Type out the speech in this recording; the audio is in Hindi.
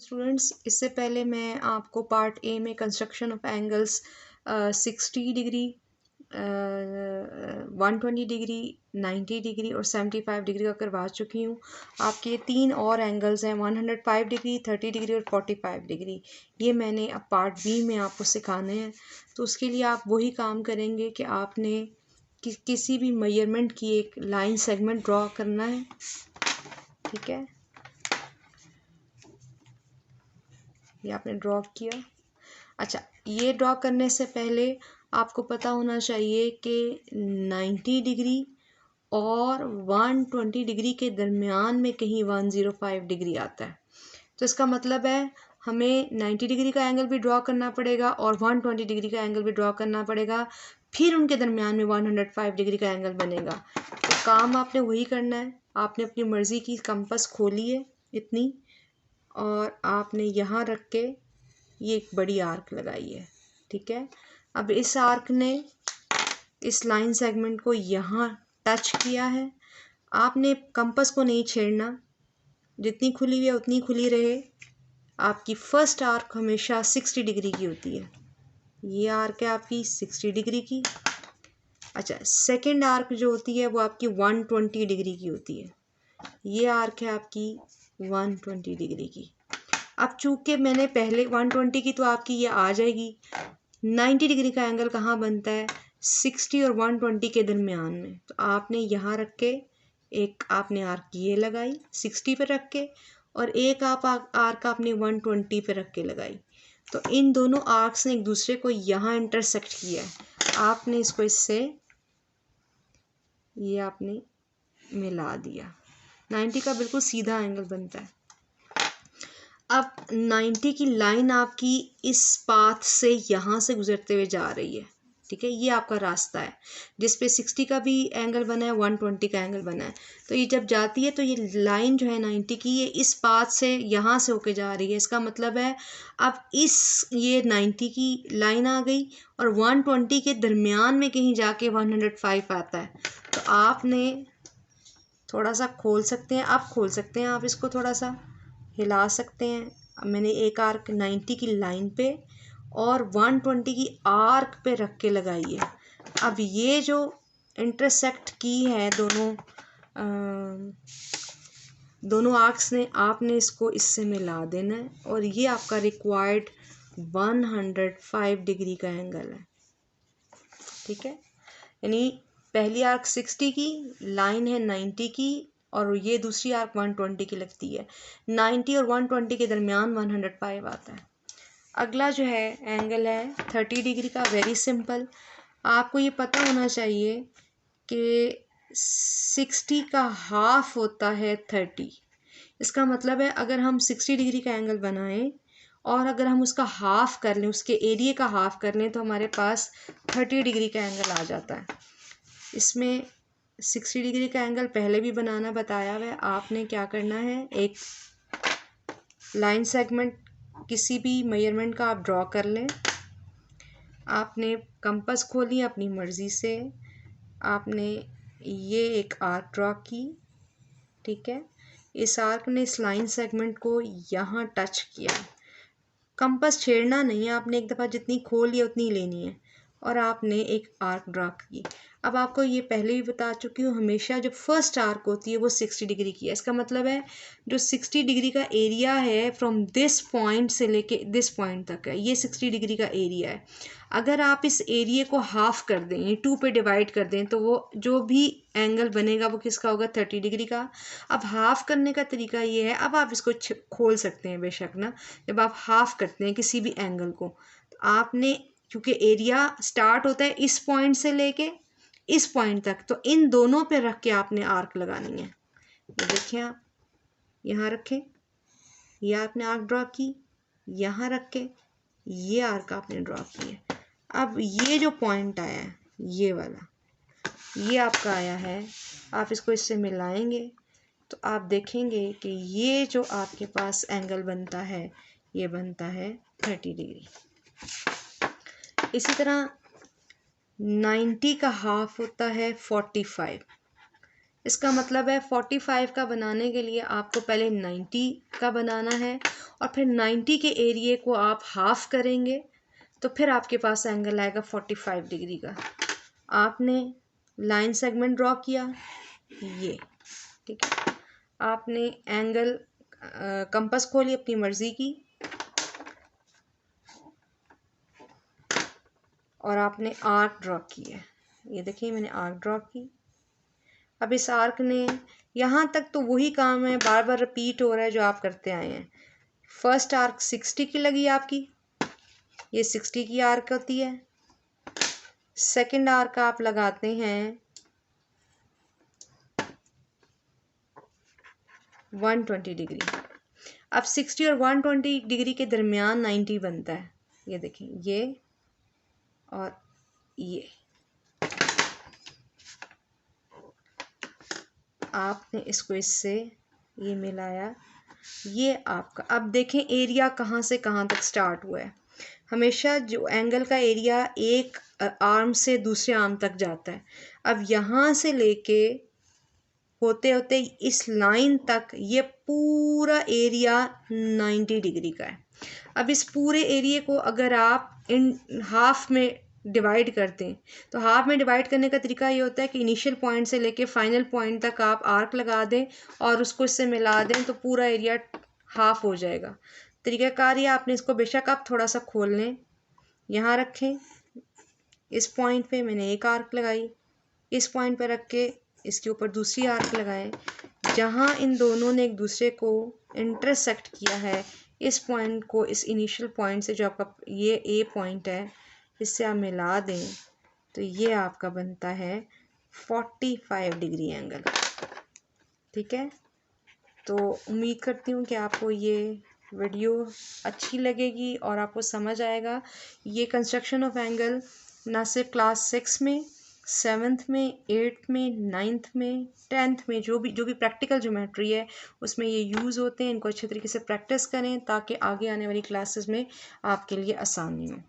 स्टूडेंट्स, इससे पहले मैं आपको पार्ट ए में construction of angles 60 degree, 120 degree, 90 degree और 75 डिग्री का करवा चुकी हूँ। आपके ये 3 और एंगल्स हैं 105 डिग्री, 30 डिग्री और 45 डिग्री। ये मैंने अब पार्ट बी में आपको सिखाने हैं। तो उसके लिए आप वही काम करेंगे कि आपने किसी भी मेजरमेंट की एक लाइन सेगमेंट ड्रॉ करना है। ठीक है, ये आपने ड्रॉ किया। अच्छा, ये ड्रॉ करने से पहले आपको पता होना चाहिए कि 90 डिग्री और 120 डिग्री के दरमियान में कहीं 105 डिग्री आता है। तो इसका मतलब है हमें 90 डिग्री का एंगल भी ड्रॉ करना पड़ेगा और 120 डिग्री का एंगल भी ड्रॉ करना पड़ेगा, फिर उनके दरमियान में 105 डिग्री का एंगल बनेगा। तो काम आपने वही करना है। आपने अपनी मर्ज़ी की कंपास खोली है इतनी, और आपने यहाँ रख के ये एक बड़ी आर्क लगाई है। ठीक है, अब इस आर्क ने इस लाइन सेगमेंट को यहाँ टच किया है। आपने कंपास को नहीं छेड़ना, जितनी खुली हुई है उतनी खुली रहे। आपकी फर्स्ट आर्क हमेशा 60 डिग्री की होती है। ये आर्क है आपकी 60 डिग्री की। अच्छा, सेकंड आर्क जो होती है वो आपकी 120 डिग्री की होती है। ये आर्क है आपकी 120 डिग्री की। अब चूंकि मैंने पहले 120 की तो आपकी ये आ जाएगी। 90 डिग्री का एंगल कहाँ बनता है? 60 और 120 के दरमियान में। तो आपने यहाँ रख के एक आपने आर्क ये लगाई 60 पे रख के, और एक आर्क आपने 120 पे रख के लगाई। तो इन दोनों आर्क्स ने एक दूसरे को यहाँ इंटरसेक्ट किया है। आपने इसको इससे ये आपने मिला दिया। 90 का बिल्कुल सीधा एंगल बनता है। अब 90 की लाइन आपकी इस पाथ से यहाँ से गुजरते हुए जा रही है। ठीक है, ये आपका रास्ता है जिस पे 60 का भी एंगल बना है, 120 का एंगल बना है। तो ये जब जाती है तो ये लाइन जो है 90 की, ये इस पाथ से यहाँ से होके जा रही है। इसका मतलब है अब ये 90 की लाइन आ गई और 120 के दरमियान में कहीं जाके 105 आता है। तो आपने थोड़ा सा खोल सकते हैं, आप खोल सकते हैं, आप इसको थोड़ा सा हिला सकते हैं। अब मैंने एक आर्क 90 की लाइन पे और 120 की आर्क पे रख के लगाई है। अब ये जो इंटरसेक्ट की है दोनों आर्क्स ने, आपने इसको इससे मिला देना है और ये आपका रिक्वायर्ड 105 डिग्री का एंगल है। ठीक है, यानी पहली आर्क 60 की, लाइन है 90 की, और ये दूसरी आर्क 120 की लगती है। 90 और 120 के दरमियान 105 आता है। अगला जो है एंगल है 30 डिग्री का। वेरी सिंपल, आपको ये पता होना चाहिए कि 60 का हाफ होता है 30। इसका मतलब है अगर हम 60 डिग्री का एंगल बनाएं और अगर हम उसका हाफ कर लें, उसके एरिया का हाफ कर लें, तो हमारे पास 30 डिग्री का एंगल आ जाता है। इसमें 60 डिग्री का एंगल पहले भी बनाना बताया हुआ है। आपने क्या करना है, एक लाइन सेगमेंट किसी भी मेजरमेंट का आप ड्रॉ कर लें। आपने कंपास खोली अपनी मर्ज़ी से, आपने ये एक आर्क ड्रॉ की। ठीक है, इस आर्क ने इस लाइन सेगमेंट को यहाँ टच किया। कंपास छेड़ना नहीं है, आपने एक दफ़ा जितनी खोल लिया उतनी लेनी है और आपने एक आर्क ड्रॉ की। अब आपको ये पहले भी बता चुकी हूँ, हमेशा जो फर्स्ट आर्क होती है वो 60 डिग्री की है। इसका मतलब है जो 60 डिग्री का एरिया है फ्रॉम दिस पॉइंट से लेके दिस पॉइंट तक है, ये 60 डिग्री का एरिया है। अगर आप इस एरिया को हाफ कर दें, ये 2 पे डिवाइड कर दें, तो वो जो भी एंगल बनेगा वो किसका होगा? 30 डिग्री का। अब हाफ करने का तरीका ये है, अब आप इसको खोल सकते हैं बेशक ना। जब आप हाफ करते हैं किसी भी एंगल को, तो आपने, क्योंकि एरिया स्टार्ट होता है इस पॉइंट से लेके इस पॉइंट तक, तो इन दोनों पे रख के आपने आर्क लगानी है। ये देखिए, आप यहाँ रखें, ये आपने आर्क ड्रॉ की, यहाँ रख के ये आर्क आपने ड्रॉ की है। अब ये जो पॉइंट आया है ये वाला, ये आपका आया है, आप इसको इससे मिलाएंगे तो आप देखेंगे कि ये जो आपके पास एंगल बनता है ये बनता है 30 डिग्री। इसी तरह 90 का हाफ होता है 45। इसका मतलब है 45 का बनाने के लिए आपको पहले 90 का बनाना है और फिर 90 के एरिए को आप हाफ करेंगे तो फिर आपके पास एंगल आएगा 45 डिग्री का। आपने लाइन सेगमेंट ड्रॉ किया ये, ठीक है। आपने एंगल कंपास खोली अपनी मर्जी की और आपने आर्क ड्रॉ की है। ये देखिए मैंने आर्क ड्रॉ की। अब इस आर्क ने यहाँ तक तो वही काम है, बार बार रिपीट हो रहा है जो आप करते आए हैं। फर्स्ट आर्क 60 की लगी आपकी, ये 60 की आर्क होती है। सेकंड आर्क आप लगाते हैं 120 डिग्री। अब 60 और 120 डिग्री के दरमियान 90 बनता है। ये देखिए ये और ये आपने इसको इससे ये मिलाया, ये आपका। अब देखें एरिया कहाँ से कहाँ तक स्टार्ट हुआ है। हमेशा जो एंगल का एरिया एक आर्म से दूसरे आर्म तक जाता है। अब यहाँ से लेके होते होते इस लाइन तक ये पूरा एरिया 90 डिग्री का है। अब इस पूरे एरिया को अगर आप इन हाफ में डिवाइड करते हैं तो हाफ में डिवाइड करने का तरीका ये होता है कि इनिशियल पॉइंट से लेके फाइनल पॉइंट तक आप आर्क लगा दें और उसको इससे मिला दें तो पूरा एरिया हाफ हो जाएगा। तरीक़ाकार ये, आपने इसको बेशक आप थोड़ा सा खोल लें, यहाँ रखें, इस पॉइंट पे मैंने एक आर्क लगाई, इस पॉइंट पे रख के इसके ऊपर दूसरी आर्क लगाएं। जहाँ इन दोनों ने एक दूसरे को इंटरसेक्ट किया है, इस पॉइंट को इस इनिशियल पॉइंट से जो आपका ये ए पॉइंट है इससे आप मिला दें तो ये आपका बनता है 45 डिग्री एंगल, ठीक है। तो उम्मीद करती हूँ कि आपको ये वीडियो अच्छी लगेगी और आपको समझ आएगा। ये कंस्ट्रक्शन ऑफ एंगल ना सिर्फ क्लास 6 में, 7th में, 8th में, 9th में, 10th में जो भी प्रैक्टिकल ज्योमेट्री है उसमें ये यूज़ होते हैं। इनको अच्छे तरीके से प्रैक्टिस करें ताकि आगे आने वाली क्लासेस में आपके लिए आसानी हो।